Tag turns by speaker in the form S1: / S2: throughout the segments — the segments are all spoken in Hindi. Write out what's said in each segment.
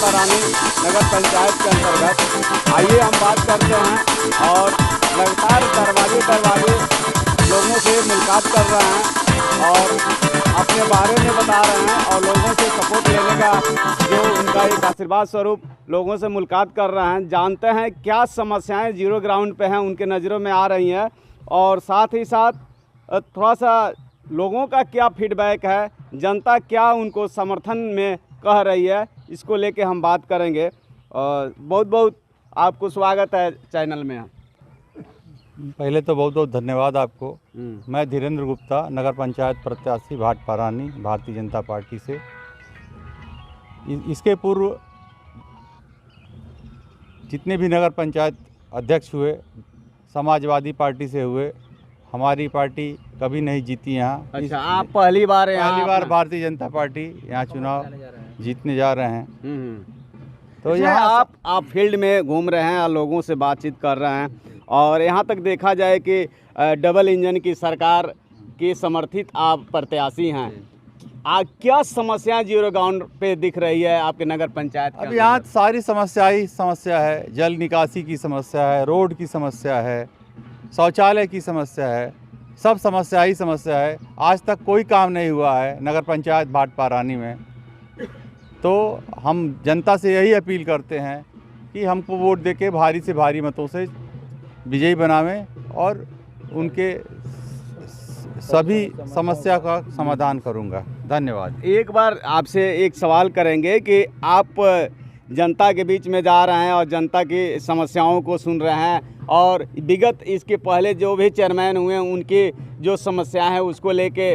S1: परानी नगर पंचायत के अंतर्गत। आइए हम बात करते हैं और लगातार दरवाजे लोगों से मुलाकात कर रहे हैं और अपने बारे में बता रहे हैं और लोगों से सपोर्ट लेने का जो उनका एक आशीर्वाद स्वरूप लोगों से मुलाकात कर रहे हैं। जानते हैं क्या समस्याएं जीरो ग्राउंड पे हैं उनके नज़रों में आ रही हैं और साथ ही साथ थोड़ा सा लोगों का क्या फीडबैक है, जनता क्या उनको समर्थन में कह रही है, इसको लेके हम बात करेंगे। बहुत बहुत आपको स्वागत है चैनल में।
S2: पहले तो बहुत बहुत धन्यवाद आपको। मैं धीरेन्द्र गुप्ता, नगर पंचायत प्रत्याशी भाट परानी, भारतीय जनता पार्टी से। इसके पूर्व जितने भी नगर पंचायत अध्यक्ष हुए समाजवादी पार्टी से हुए। हमारी पार्टी कभी नहीं जीती यहाँ।
S1: अच्छा, आप पहली बार
S2: भारतीय जनता पार्टी यहाँ चुनाव जीतने जा रहे हैं।
S1: तो यहाँ आप फील्ड में घूम रहे हैं और लोगों से बातचीत कर रहे हैं और यहाँ तक देखा जाए कि डबल इंजन की सरकार के समर्थित आप प्रत्याशी हैं। क्या समस्याएं जीरो ग्राउंड पे दिख रही है आपके नगर पंचायत के?
S2: अब यहाँ सारी समस्या है। जल निकासी की समस्या है, रोड की समस्या है, शौचालय की समस्या है, सब समस्या ही समस्या है। आज तक कोई काम नहीं हुआ है नगर पंचायत भाट परानी में। तो हम जनता से यही अपील करते हैं कि हमको वोट देके भारी से भारी मतों से विजयी बनावें और उनके सभी समस्या का समाधान करूंगा। धन्यवाद।
S1: एक बार आपसे एक सवाल करेंगे कि आप जनता के बीच में जा रहे हैं और जनता की समस्याओं को सुन रहे हैं और विगत इसके पहले जो भी चेयरमैन हुए हैं उनकी जो समस्या है उसको लेके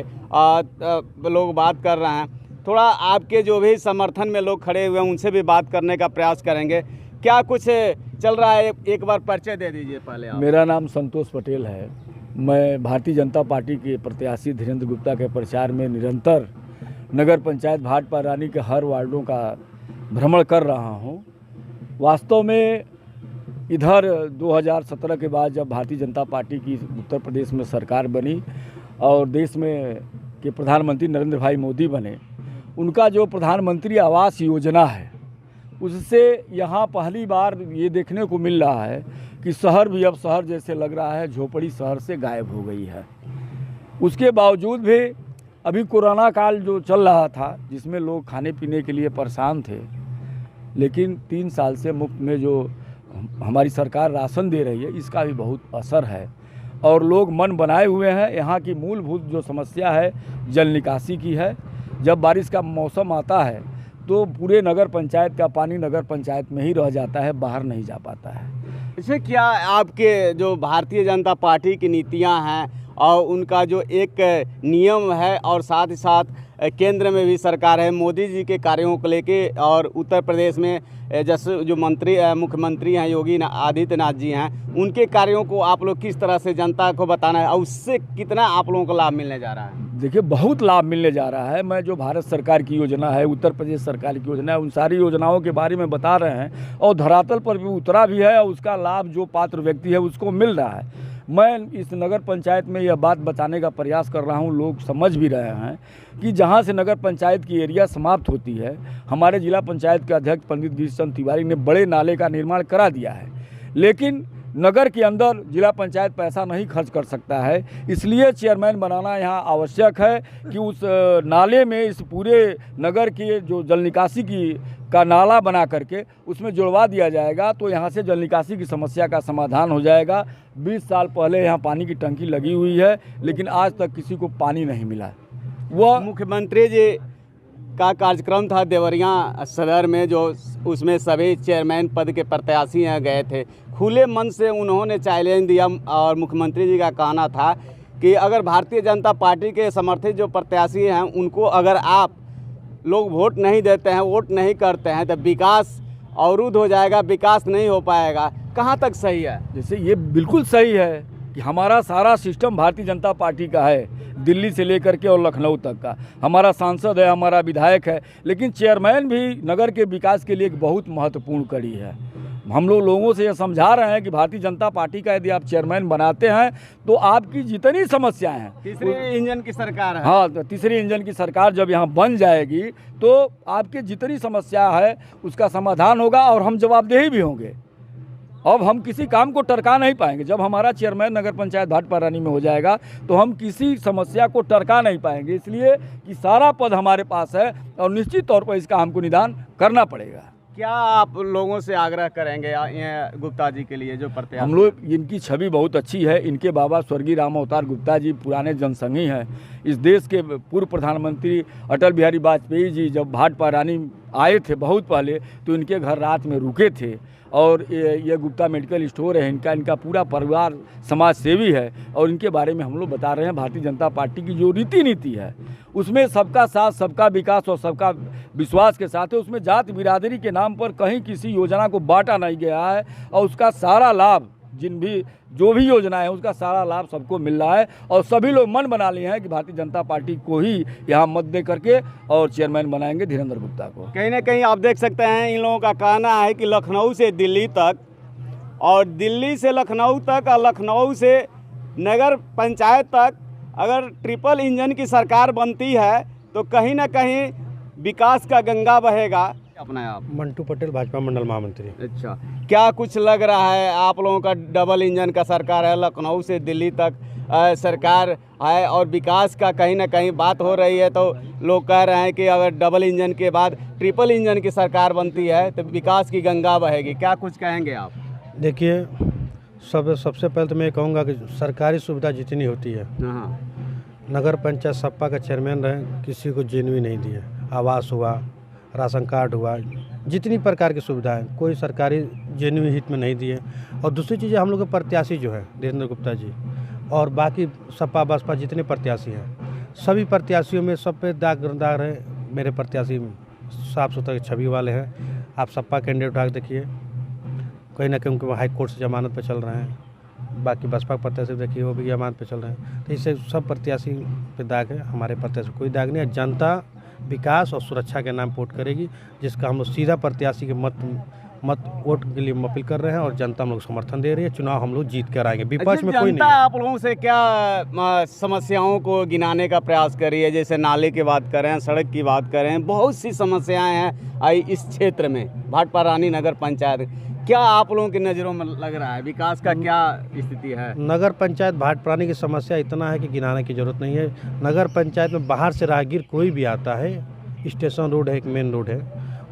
S1: लोग बात कर रहे हैं। थोड़ा आपके जो भी समर्थन में लोग खड़े हुए हैं उनसे भी बात करने का प्रयास करेंगे। क्या कुछ चल रहा है, एक बार परिचय दे दीजिए पहले आप।
S3: मेरा नाम संतोष पटेल है। मैं भारतीय जनता पार्टी के प्रत्याशी धीरेन्द्र गुप्ता के प्रचार में निरंतर नगर पंचायत भाट परानी के हर वार्डों का भ्रमण कर रहा हूं। वास्तव में इधर 2017 के बाद जब भारतीय जनता पार्टी की उत्तर प्रदेश में सरकार बनी और देश में के प्रधानमंत्री नरेंद्र भाई मोदी बने, उनका जो प्रधानमंत्री आवास योजना है उससे यहाँ पहली बार ये देखने को मिल रहा है कि शहर भी अब शहर जैसे लग रहा है, झोपड़ी शहर से गायब हो गई है। उसके बावजूद भी अभी कोरोना काल जो चल रहा था जिसमें लोग खाने पीने के लिए परेशान थे, लेकिन 3 साल से मुफ्त में जो हमारी सरकार राशन दे रही है इसका भी बहुत असर है और लोग मन बनाए हुए हैं। यहाँ की मूलभूत जो समस्या है जल निकासी की है। जब बारिश का मौसम आता है तो पूरे नगर पंचायत का पानी नगर पंचायत में ही रह जाता है, बाहर नहीं जा पाता है।
S1: इसमें क्या आपके जो भारतीय जनता पार्टी की नीतियां हैं और उनका जो एक नियम है और साथ ही साथ केंद्र में भी सरकार है, मोदी जी के कार्यों को लेके और उत्तर प्रदेश में जैसे जो मुख्यमंत्री हैं योगी आदित्यनाथ जी हैं, उनके कार्यों को आप लोग किस तरह से जनता को बताना है और उससे कितना आप लोगों को लाभ मिलने जा रहा है?
S3: देखिए, बहुत लाभ मिलने जा रहा है। मैं जो भारत सरकार की योजना है, उत्तर प्रदेश सरकार की योजना है, उन सारी योजनाओं के बारे में बता रहे हैं और धरातल पर भी उतरा भी है और उसका लाभ जो पात्र व्यक्ति है उसको मिल रहा है। मैं इस नगर पंचायत में यह बात बताने का प्रयास कर रहा हूं, लोग समझ भी रहे हैं कि जहां से नगर पंचायत की एरिया समाप्त होती है, हमारे जिला पंचायत के अध्यक्ष पंडित गिरीश चंद्र तिवारी ने बड़े नाले का निर्माण करा दिया है, लेकिन नगर के अंदर जिला पंचायत पैसा नहीं खर्च कर सकता है। इसलिए चेयरमैन बनाना यहाँ आवश्यक है कि उस नाले में इस पूरे नगर के जो जल निकासी का नाला बना करके उसमें जुड़वा दिया जाएगा तो यहाँ से जल निकासी की समस्या का समाधान हो जाएगा। 20 साल पहले यहाँ पानी की टंकी लगी हुई है लेकिन आज तक किसी को पानी नहीं मिला।
S1: वह मुख्यमंत्री जी का कार्यक्रम था देवरिया सदर में, जो उसमें सभी चेयरमैन पद के प्रत्याशी यहाँ गए थे। खुले मन से उन्होंने चैलेंज दिया और मुख्यमंत्री जी का कहना था कि अगर भारतीय जनता पार्टी के समर्थित जो प्रत्याशी हैं उनको अगर आप लोग वोट नहीं देते हैं, वोट नहीं करते हैं तो विकास अवरुद्ध हो जाएगा, विकास नहीं हो पाएगा। कहाँ तक सही है?
S3: जैसे ये बिल्कुल सही है कि हमारा सारा सिस्टम भारतीय जनता पार्टी का है, दिल्ली से लेकर के और लखनऊ तक का। हमारा सांसद है, हमारा विधायक है, लेकिन चेयरमैन भी नगर के विकास के लिए एक बहुत महत्वपूर्ण कड़ी है। हम लोगों से ये समझा रहे हैं कि भारतीय जनता पार्टी का यदि आप चेयरमैन बनाते हैं तो आपकी जितनी समस्याएं हैं,
S1: तीसरे इंजन की सरकार है।
S3: हाँ, तो तीसरी इंजन की सरकार जब यहाँ बन जाएगी तो आपकी जितनी समस्या है उसका समाधान होगा और हम जवाबदेही भी होंगे। अब हम किसी काम को टरका नहीं पाएंगे। जब हमारा चेयरमैन नगर पंचायत भाटपारानी में हो जाएगा तो हम किसी समस्या को टरका नहीं पाएंगे, इसलिए कि सारा पद हमारे पास है और निश्चित तौर पर इसका हमको निदान करना पड़ेगा।
S1: क्या आप लोगों से आग्रह करेंगे ये गुप्ता जी के लिए जो प्रत्याशी?
S3: हम लोग, इनकी छवि बहुत अच्छी है। इनके बाबा स्वर्गीय राम अवतार गुप्ता जी पुराने जनसंघी हैं। इस देश के पूर्व प्रधानमंत्री अटल बिहारी वाजपेयी जी जब भाटपारानी आए थे बहुत पहले तो इनके घर रात में रुके थे। और ये गुप्ता मेडिकल स्टोर है इनका पूरा परिवार समाज सेवी है और इनके बारे में हम लोग बता रहे हैं। भारतीय जनता पार्टी की जो रीति नीति है उसमें सबका साथ, सबका विकास और सबका विश्वास के साथ है। उसमें जात बिरादरी के नाम पर कहीं किसी योजना को बांटा नहीं गया है और उसका सारा लाभ जो भी योजना है उसका सारा लाभ सबको मिल रहा है और सभी लोग मन बना लिए हैं कि भारतीय जनता पार्टी को ही यहाँ मत दे करके और चेयरमैन बनाएंगे धीरेन्द्र गुप्ता को।
S1: कहीं ना कहीं आप देख सकते हैं इन लोगों का कहना है कि लखनऊ से दिल्ली तक और दिल्ली से लखनऊ तक और लखनऊ से नगर पंचायत तक अगर ट्रिपल इंजन की सरकार बनती है तो कहीं ना कहीं विकास का गंगा बहेगा। अपना आप?
S4: मंटू पटेल, भाजपा मंडल महामंत्री।
S1: अच्छा, क्या कुछ लग रहा है आप लोगों का डबल इंजन का सरकार है, लखनऊ से दिल्ली तक सरकार है और विकास का कहीं ना कहीं बात हो रही है, तो लोग कह रहे हैं कि अगर डबल इंजन के बाद ट्रिपल इंजन की सरकार बनती है तो विकास की गंगा बहेगी। क्या कुछ कहेंगे आप?
S4: देखिए, सबसे पहले तो मैं कहूँगा कि सरकारी सुविधा जितनी होती है, नगर पंचायत सपा का चेयरमैन रहे किसी को जेनवी नहीं दिए। आवास हुआ, राशन कार्ड हुआ, जितनी प्रकार की सुविधाएं कोई सरकारी जेन्युइन हित में नहीं दिए। और दूसरी चीज़ हम लोग के प्रत्याशी जो है धीरेन्द्र गुप्ता जी और बाकी सपा बसपा जितने प्रत्याशी हैं सभी प्रत्याशियों में सब पे दागदार है। मेरे प्रत्याशी साफ सुथरा छवि वाले हैं। आप सपा कैंडिडेट उठा के देखिए, कहीं ना कहीं उनके हाई कोर्ट से जमानत पर चल रहे हैं। बाकी बसपा प्रत्याशी देखिए वो भी जमानत पर चल रहे हैं। तो इससे सब प्रत्याशी पे दाग है, हमारे प्रत्याशी कोई दाग नहीं है। जनता विकास और सुरक्षा के नाम वोट करेगी, जिसका हम लोग सीधा प्रत्याशी के मत वोट के लिए अपील कर रहे हैं और जनता हम लोग समर्थन दे रही है। चुनाव हम लोग जीत कर आएंगे, विपक्ष में कोई नहीं है।
S1: आप लोगों से क्या समस्याओं को गिनाने का प्रयास करी है? जैसे नाले की बात करें, सड़क की बात करें, बहुत सी समस्याएं हैं इस क्षेत्र में भाटपारानी नगर पंचायत। क्या आप लोगों की नज़रों में लग रहा है विकास का क्या स्थिति है?
S4: नगर पंचायत भाटपारानी की समस्या इतना है कि गिनाने की जरूरत नहीं है। नगर पंचायत में बाहर से राहगीर कोई भी आता है, स्टेशन रोड है, एक मेन रोड है,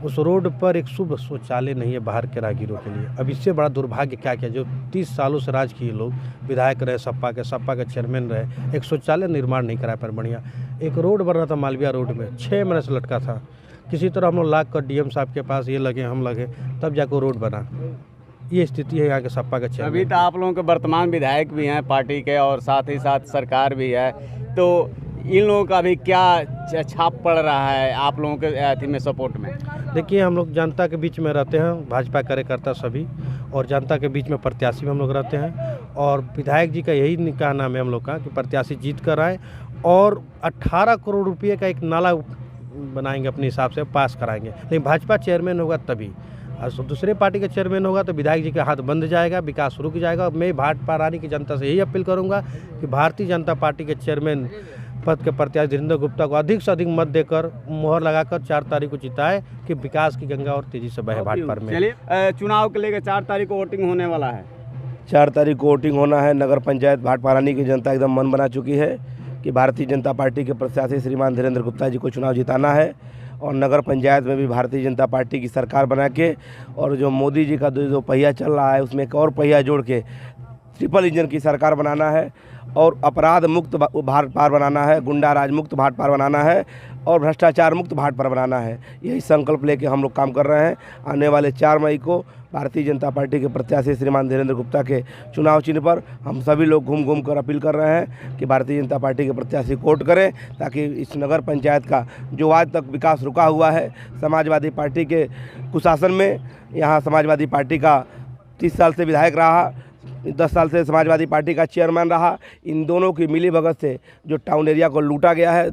S4: उस रोड पर एक शुभ शौचालय नहीं है बाहर के राहगीरों के लिए। अब इससे बड़ा दुर्भाग्य क्या क्या, जो 30 सालों से राज किए लोग, विधायक रहे सपा के चेयरमैन रहे, एक शौचालय निर्माण नहीं करा पर बढ़िया। एक रोड बन रहा था मालविया रोड में, 6 महीने से लटका था। किसी तरह हम लोग लाख कर डीएम साहब के पास ये लगे, हम लगे, तब जाकर रोड बना। ये स्थिति है यहाँ के सपा का चेयरमैन।
S1: अभी तो आप लोगों के वर्तमान विधायक भी हैं पार्टी के और साथ ही साथ सरकार भी है, तो इन लोगों का भी क्या छाप पड़ रहा है आप लोगों के अथी में सपोर्ट में?
S4: देखिए, हम लोग जनता के बीच में रहते हैं, भाजपा कार्यकर्ता सभी, और जनता के बीच में प्रत्याशी में हम लोग रहते हैं। और विधायक जी का यही कहना है हम लोग का कि प्रत्याशी जीत कर आए और 18 करोड़ रुपये का एक नाला बनाएंगे, अपने हिसाब से पास कराएंगे। लेकिन भाजपा चेयरमैन होगा तभी, और दूसरे पार्टी का चेयरमैन होगा तो विधायक जी का हाथ बंद जाएगा, विकास रुक जाएगा। मैं भाटपारानी की जनता से यही अपील करूंगा कि भारतीय जनता पार्टी के चेयरमैन पद के प्रत्याशी धीरेन्द्र गुप्ता को अधिक से अधिक मत देकर मोहर लगाकर 4 तारीख को जिताए कि विकास की गंगा और तेजी से बहे भाटपार में।
S1: चलिए, चुनाव के लेकर 4 तारीख को वोटिंग होने वाला है।
S5: 4 तारीख को वोटिंग होना है। नगर पंचायत भाटपारानी की जनता एकदम मन बना चुकी है कि भारतीय जनता पार्टी के प्रत्याशी श्रीमान धीरेन्द्र गुप्ता जी को चुनाव जिताना है और नगर पंचायत में भी भारतीय जनता पार्टी की सरकार बना के, और जो मोदी जी का जो पहिया चल रहा है उसमें एक और पहिया जोड़ के ट्रिपल इंजन की सरकार बनाना है और अपराध मुक्त भाटपार बनाना है, गुंडा राज मुक्त भाटपार बनाना है और भ्रष्टाचार मुक्त भाटपार बनाना है। यही संकल्प लेके हम लोग काम कर रहे हैं। आने वाले 4 मई को भारतीय जनता पार्टी के प्रत्याशी श्रीमान धीरेन्द्र गुप्ता के चुनाव चिन्ह पर हम सभी लोग घूम घूम कर अपील कर रहे हैं कि भारतीय जनता पार्टी के प्रत्याशी को वोट करें, ताकि इस नगर पंचायत का जो आज तक विकास रुका हुआ है, समाजवादी पार्टी के कुशासन में, यहाँ समाजवादी पार्टी का 30 साल से विधायक रहा, 10 साल से समाजवादी पार्टी का चेयरमैन रहा, इन दोनों की मिलीभगत से जो टाउन एरिया को लूटा गया है,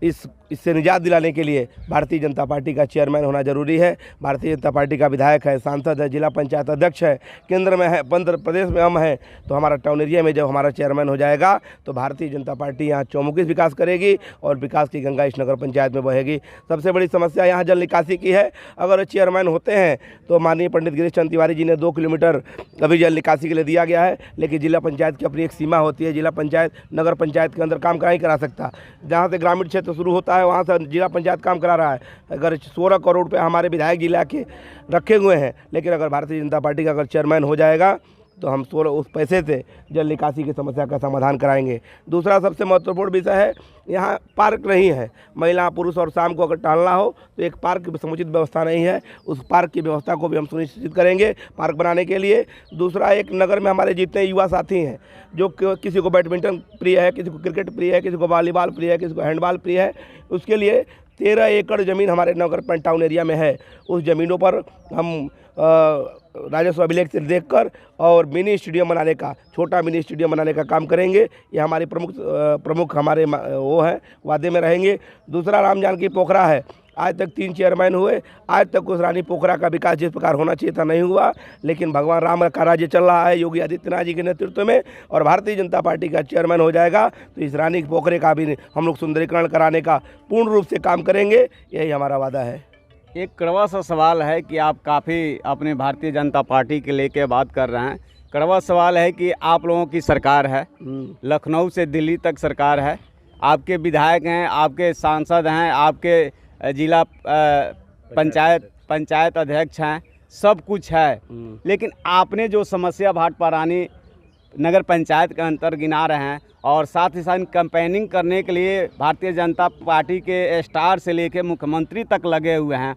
S5: इस इससे निजात दिलाने के लिए भारतीय जनता पार्टी का चेयरमैन होना जरूरी है। भारतीय जनता पार्टी का विधायक है, सांसद है, जिला पंचायत अध्यक्ष है, केंद्र में है, आंध्र प्रदेश में हम है, तो हमारा टाउन एरिया में जब हमारा चेयरमैन हो जाएगा तो भारतीय जनता पार्टी यहाँ चौमुखी विकास करेगी और विकास की गंगा इस नगर पंचायत में बहेगी। सबसे बड़ी समस्या यहाँ जल निकासी की है। अगर चेयरमैन होते हैं तो माननीय पंडित गिरीश चंद्र तिवारी जी ने 2 किलोमीटर अभी जल निकासी के लिए दिया गया है, लेकिन जिला पंचायत की अपनी एक सीमा होती है। जिला पंचायत नगर पंचायत के अंदर काम नहीं करा सकता। जहाँ से ग्रामीण क्षेत्र शुरू होता है वहाँ से जिला पंचायत काम करा रहा है। अगर 16 करोड़ रुपये हमारे विधायक जिला के रखे हुए हैं, लेकिन अगर भारतीय जनता पार्टी का अगर चेयरमैन हो जाएगा तो हम 16 उस पैसे से जल निकासी की समस्या का समाधान कराएंगे। दूसरा सबसे महत्वपूर्ण विषय है, यहाँ पार्क नहीं है। महिला पुरुष और शाम को अगर टहलना हो तो एक पार्क की समुचित व्यवस्था नहीं है। उस पार्क की व्यवस्था को भी हम सुनिश्चित करेंगे पार्क बनाने के लिए। दूसरा, एक नगर में हमारे जितने युवा साथी हैं, जो किसी को बैडमिंटन प्रिय है, किसी को क्रिकेट प्रिय है, किसी को वॉलीबॉल प्रिय है, किसी को हैंडबॉल प्रिय है, उसके लिए 13 एकड़ ज़मीन हमारे नगर टाउन एरिया में है। उस ज़मीनों पर हम राजस्व अभिलेख से देखकर और मिनी स्टेडियम बनाने का, छोटा मिनी स्टेडियम बनाने का काम करेंगे। ये हमारी प्रमुख हमारे वो है, वादे में रहेंगे। दूसरा, राम जानकी पोखरा है। आज तक 3 चेयरमैन हुए, आज तक उस रानी पोखरा का विकास जिस प्रकार होना चाहिए था नहीं हुआ। लेकिन भगवान राम का राज्य चल रहा है योगी आदित्यनाथ जी के नेतृत्व में, और भारतीय जनता पार्टी का चेयरमैन हो जाएगा तो इस रानी पोखरे का भी हम लोग सुंदरीकरण कराने का पूर्ण रूप से काम करेंगे। यही हमारा वादा है।
S1: एक कड़वा सा सवाल है कि आप काफ़ी अपने भारतीय जनता पार्टी के लेके बात कर रहे हैं। कड़वा सवाल है कि आप लोगों की सरकार है, लखनऊ से दिल्ली तक सरकार है, आपके विधायक हैं, आपके सांसद हैं, आपके जिला पंचायत अध्यक्ष हैं, सब कुछ है, लेकिन आपने जो समस्या भाटपारानी नगर पंचायत के अंतर गिना रहे हैं और साथ ही साथ कैंपेनिंग करने के लिए भारतीय जनता पार्टी के स्टार से लेकर मुख्यमंत्री तक लगे हुए हैं,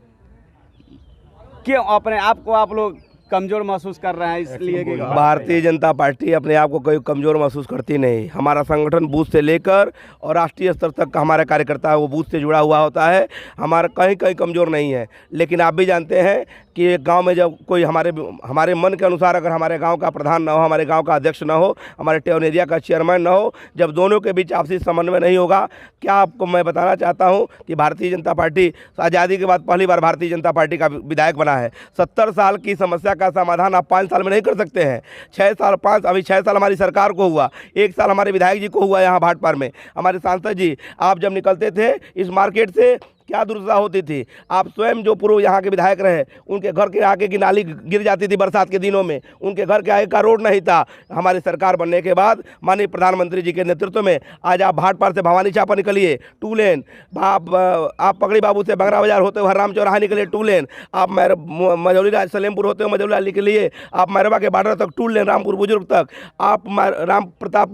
S1: क्यों अपने आप को आप लोग कमज़ोर महसूस कर रहे हैं? इसलिए कि
S5: भारतीय जनता पार्टी अपने आप को कोई कमज़ोर महसूस करती नहीं। हमारा संगठन बूथ से लेकर और राष्ट्रीय स्तर तक का हमारा कार्यकर्ता है वो बूथ से जुड़ा हुआ होता है। हमारा कहीं कमज़ोर नहीं है। लेकिन आप भी जानते हैं कि एक गांव में जब कोई हमारे मन के अनुसार अगर हमारे गांव का प्रधान ना हो, हमारे गांव का अध्यक्ष ना हो, हमारे टाउन एरिया का चेयरमैन ना हो, जब दोनों के बीच आपसी समन्वय नहीं होगा, क्या आपको मैं बताना चाहता हूं कि भारतीय जनता पार्टी आज़ादी के बाद पहली बार भारतीय जनता पार्टी का विधायक बना है। 70 साल की समस्या का समाधान आप 5 साल में नहीं कर सकते हैं। 6 साल हमारी सरकार को हुआ, 1 साल हमारे विधायक जी को हुआ। यहाँ भाटपार में हमारे सांसद जी, आप जब निकलते थे इस मार्केट से क्या दुर्दशा होती थी। आप स्वयं जो पूर्व यहाँ के विधायक रहे, उनके घर के आगे की नाली गिर जाती थी बरसात के दिनों में, उनके घर के आगे का रोड नहीं था। हमारी सरकार बनने के बाद माननीय प्रधानमंत्री जी के नेतृत्व में आज आप भाटपार से भवानी चापा निकलिए 2 लेन, आप पगड़ी बाबू से बंगरा बाजार होते हुए हरराम चौराहा निकलिए 2 लेन, आप मझौली सलेमपुर होते हुए मझौली निकलिए, आप मैरवा के बॉर्डर तक 2 लेन, रामपुर बुजुर्ग तक, आप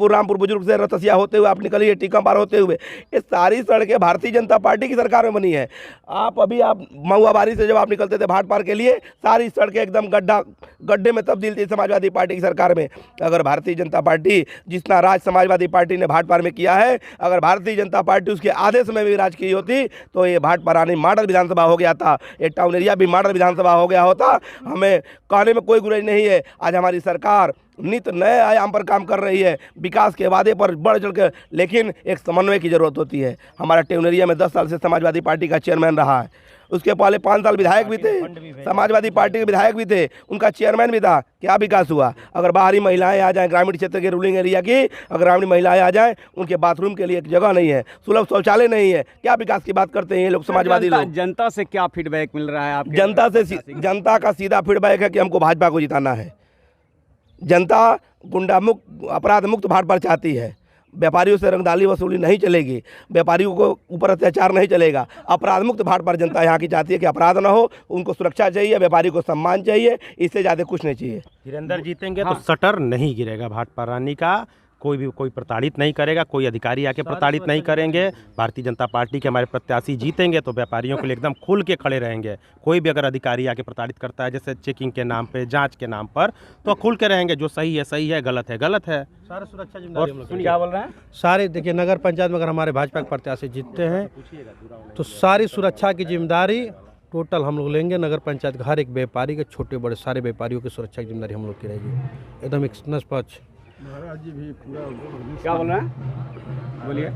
S5: रामपुर बुजुर्ग से रतसिया होते हुए आप निकलिए टीकमबार होते हुए। ये सारी सड़कें भारतीय जनता पार्टी की सरकार में है। आप महुआबारी से जब आप निकलते थे भाटपार के लिए, सारी सड़कें एकदम गड्ढे में तब्दील थी समाजवादी पार्टी की सरकार में। अगर भारतीय जनता पार्टी जितना राज समाजवादी पार्टी ने भाटपार में किया है, अगर भारतीय जनता पार्टी उसके आधे समय में राज की होती तो ये भाटपारानी मॉडल विधानसभा हो गया था, ये टाउन एरिया भी मॉडल विधानसभा हो गया होता। हमें कहने में कोई गुरेज नहीं है। आज हमारी सरकार नित नए आयाम पर काम कर रही है, विकास के वादे पर बढ़ चढ़ कर, लेकिन एक समन्वय की जरूरत होती है। हमारा टाउन एरिया में 10 साल से समाजवादी पार्टी का चेयरमैन रहा है, उसके पहले 5 साल विधायक भी थे, समाजवादी पार्टी के विधायक भी थे, उनका चेयरमैन भी था। क्या विकास हुआ? अगर बाहरी महिलाएं आ जाएं, ग्रामीण क्षेत्र के रूलिंग एरिया की अगर ग्रामीण महिलाएं आ जाएं, उनके बाथरूम के लिए एक जगह नहीं है, सुलभ शौचालय नहीं है, क्या विकास की बात करते हैं ये लोग समाजवादी लोग?
S1: जनता से क्या फीडबैक मिल रहा है आपके?
S5: जनता का सीधा फीडबैक है कि हमको भाजपा को जिताना है। जनता गुंडा मुक्त, अपराध मुक्त भाटपार चाहती है। व्यापारियों से रंगदारी वसूली नहीं चलेगी, व्यापारियों को ऊपर अत्याचार नहीं चलेगा। अपराध मुक्त भाटपार जनता यहाँ की चाहती है कि अपराध ना हो, उनको सुरक्षा चाहिए, व्यापारी को सम्मान चाहिए, इससे ज़्यादा कुछ नहीं चाहिए।
S6: धीरेंद्र जीतेंगे तो शटर नहीं गिरेगा भाटपारानी का, कोई प्रताड़ित नहीं करेगा, कोई अधिकारी आके प्रताड़ित नहीं करेंगे। भारतीय जनता पार्टी के हमारे प्रत्याशी जीतेंगे तो व्यापारियों के लिए एकदम खुल के खड़े रहेंगे। कोई भी अगर अधिकारी आके प्रताड़ित करता है, जैसे चेकिंग के नाम पे, जांच के नाम पर, तो खुल के रहेंगे। जो सही है, गलत है।
S4: सारे सुरक्षा जिम्मेदारी हम लोग
S1: क्या बोल रहे हैं?
S4: सारे देखिए, नगर पंचायत में अगर हमारे भाजपा के प्रत्याशी जीतते हैं तो सारी सुरक्षा की जिम्मेदारी टोटल हम लोग लेंगे। नगर पंचायत का हर एक व्यापारी के, छोटे बड़े सारे व्यापारियों की सुरक्षा की जिम्मेदारी हम लोग की रहेगी, एकदम एक निष्पक्ष।
S1: क्या बोल रहे हैं? बोलिए।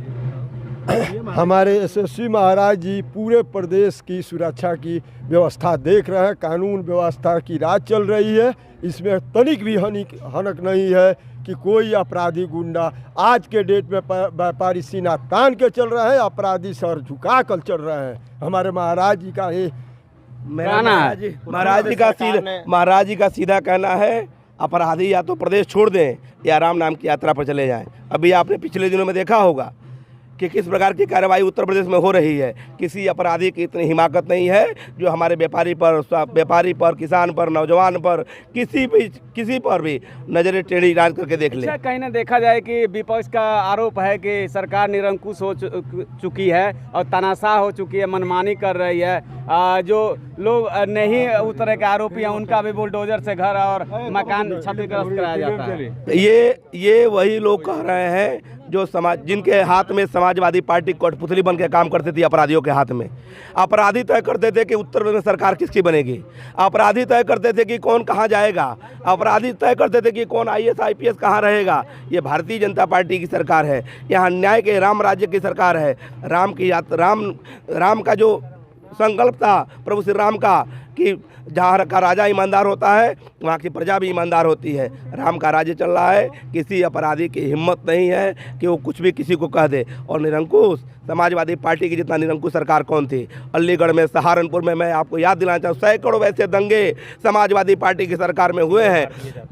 S7: हमारे एसएसपी महाराज जी पूरे प्रदेश की सुरक्षा की व्यवस्था देख रहे हैं। कानून व्यवस्था की राज चल रही है, इसमें तनिक भी हनक नहीं है कि कोई अपराधी गुंडा आज के डेट में व्यापारी सीना तान के चल रहे हैं, अपराधी सर झुका कर चल रहे हैं। हमारे महाराज जी का ये
S5: महाराज जी का सीधा कहना है, अपराधी या तो प्रदेश छोड़ दें या राम नाम की यात्रा पर चले जाएं। अभी आपने पिछले दिनों में देखा होगा कि किस प्रकार की कार्रवाई उत्तर प्रदेश में हो रही है। किसी अपराधी की इतनी हिमाकत नहीं है जो हमारे व्यापारी पर, किसान पर, नौजवान पर, किसी पर भी नजरें टेढ़ी डाल करके देख ले।
S1: कहीं ना देखा जाए कि विपक्ष का आरोप है कि सरकार निरंकुश हो चुकी है और तानाशाह हो चुकी है, मनमानी कर रही है। जो लोग नहीं उतरे के आरोपी हैं उनका भी बुलडोजर से घर और मकान क्षतिग्रस्त कराया जाता है।
S5: ये वही लोग कह रहे हैं जो जिनके हाथ में समाजवादी पार्टी कठपुतली बन के काम करती थी अपराधियों के हाथ में। अपराधी तय करते थे कि उत्तर प्रदेश में सरकार किसकी बनेगी, अपराधी तय करते थे कि कौन कहाँ जाएगा, अपराधी तय करते थे कि कौन IAS IPS कहाँ रहेगा। ये भारतीय जनता पार्टी की सरकार है, यहाँ न्याय के राम राज्य की सरकार है। राम का जो संकल्प था प्रभु श्री राम का कि जहाँ का राजा ईमानदार होता है वहाँ की प्रजा भी ईमानदार होती है। राम का राज्य चल रहा है, किसी अपराधी की हिम्मत नहीं है कि वो कुछ भी किसी को कह दे। और निरंकुश समाजवादी पार्टी की जितना निरंकुश सरकार कौन थी। अलीगढ़ में, सहारनपुर में, मैं आपको याद दिलाना चाहूँ, सैकड़ों वैसे दंगे समाजवादी पार्टी की सरकार में हुए हैं।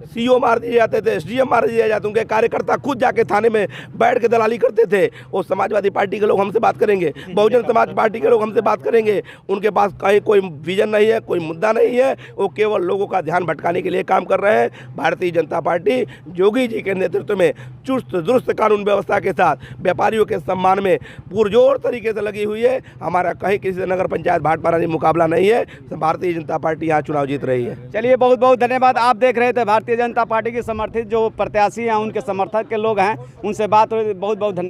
S5: CO मार दिए जाते थे, SDM मार दिए जाते, उनके कार्यकर्ता खुद जाके थाने में बैठ के दलाली करते थे। वो समाजवादी पार्टी के लोग हमसे बात करेंगे, बहुजन समाज पार्टी के लोग हमसे बात करेंगे। उनके पास कहीं कोई विजन नहीं है, कोई मुद्दा नहीं है, वो केवल लोगों का ध्यान भटकाने के लिए काम कर रहे हैं। भारतीय जनता पार्टी योगी जी के नेतृत्व में चुस्त दुरुस्त कानून व्यवस्था के साथ व्यापारियों के सम्मान में पुरजोर तरीके से लगी हुई है। हमारा कहीं किसी से नगर पंचायत भाटपारा मुकाबला नहीं है। भारतीय जनता पार्टी यहाँ चुनाव जीत रही है।
S1: चलिए, बहुत बहुत धन्यवाद। आप देख रहे थे भारतीय जनता पार्टी की समर्थित जो प्रत्याशी हैं, उनके समर्थक के लोग हैं, उनसे बात हुई। बहुत बहुत धन्यवाद।